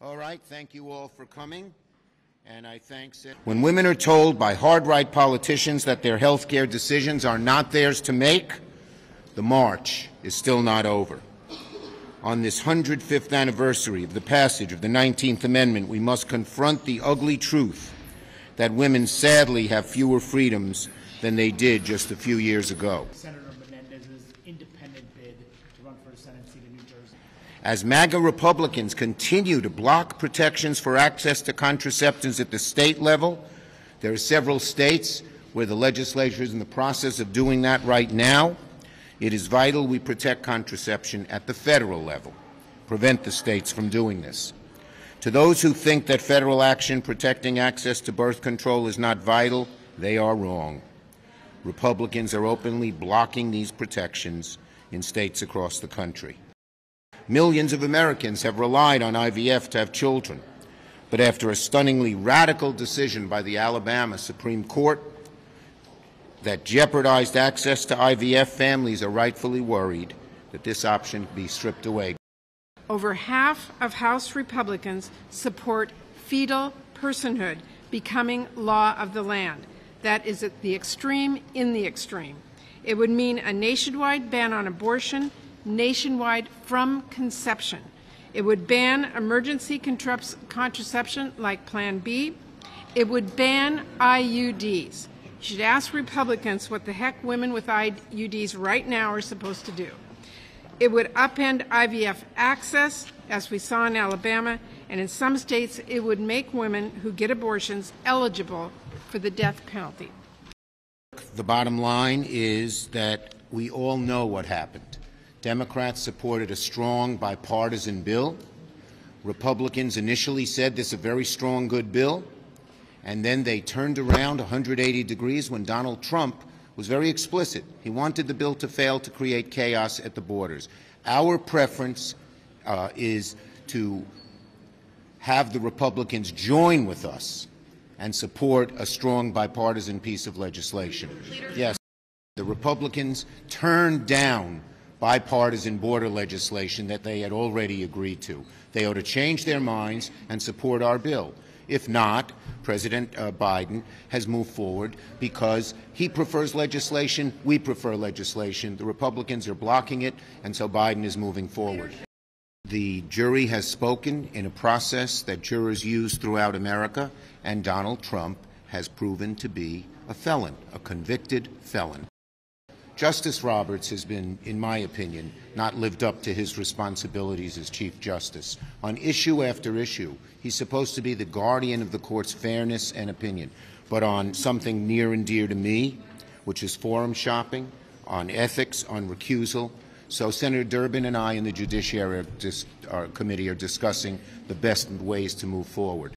All right, thank you all for coming. And I thank when women are told by hard-right politicians that their health care decisions are not theirs to make, the march is still not over. On this 105th anniversary of the passage of the 19th Amendment, we must confront the ugly truth that women sadly have fewer freedoms than they did just a few years ago. Senator Menendez's independent bid to run for a Senate seat in New Jersey. As MAGA Republicans continue to block protections for access to contraceptives at the state level, there are several states where the legislature is in the process of doing that right now. It is vital we protect contraception at the federal level, prevent the states from doing this. To those who think that federal action protecting access to birth control is not vital, they are wrong. Republicans are openly blocking these protections in states across the country. Millions of Americans have relied on IVF to have children, but after a stunningly radical decision by the Alabama Supreme Court that jeopardized access to IVF, families are rightfully worried that this option be stripped away. Over half of House Republicans support fetal personhood becoming law of the land. That is at the extreme in the extreme. It would mean a nationwide ban on abortion, nationwide from conception. It would ban emergency contraception like Plan B. It would ban IUDs. You should ask Republicans what the heck women with IUDs right now are supposed to do. It would upend IVF access, as we saw in Alabama, and in some states it would make women who get abortions eligible for the death penalty. The bottom line is that we all know what happened. Democrats supported a strong bipartisan bill. Republicans initially said this is a very strong, good bill, and then they turned around 180 degrees when Donald Trump was very explicit. He wanted the bill to fail to create chaos at the borders. Our preference is to have the Republicans join with us and support a strong bipartisan piece of legislation. Yes, the Republicans turned down bipartisan border legislation that they had already agreed to. They ought to change their minds and support our bill. If not, President Biden has moved forward because he prefers legislation, we prefer legislation. The Republicans are blocking it, and so Biden is moving forward. The jury has spoken in a process that jurors use throughout America, and Donald Trump has proven to be a felon, a convicted felon. Justice Roberts has been, in my opinion, not lived up to his responsibilities as Chief Justice. On issue after issue, he's supposed to be the guardian of the court's fairness and opinion. But on something near and dear to me, which is forum shopping, on ethics, on recusal, so Senator Durbin and I in the Judiciary Committee are discussing the best ways to move forward.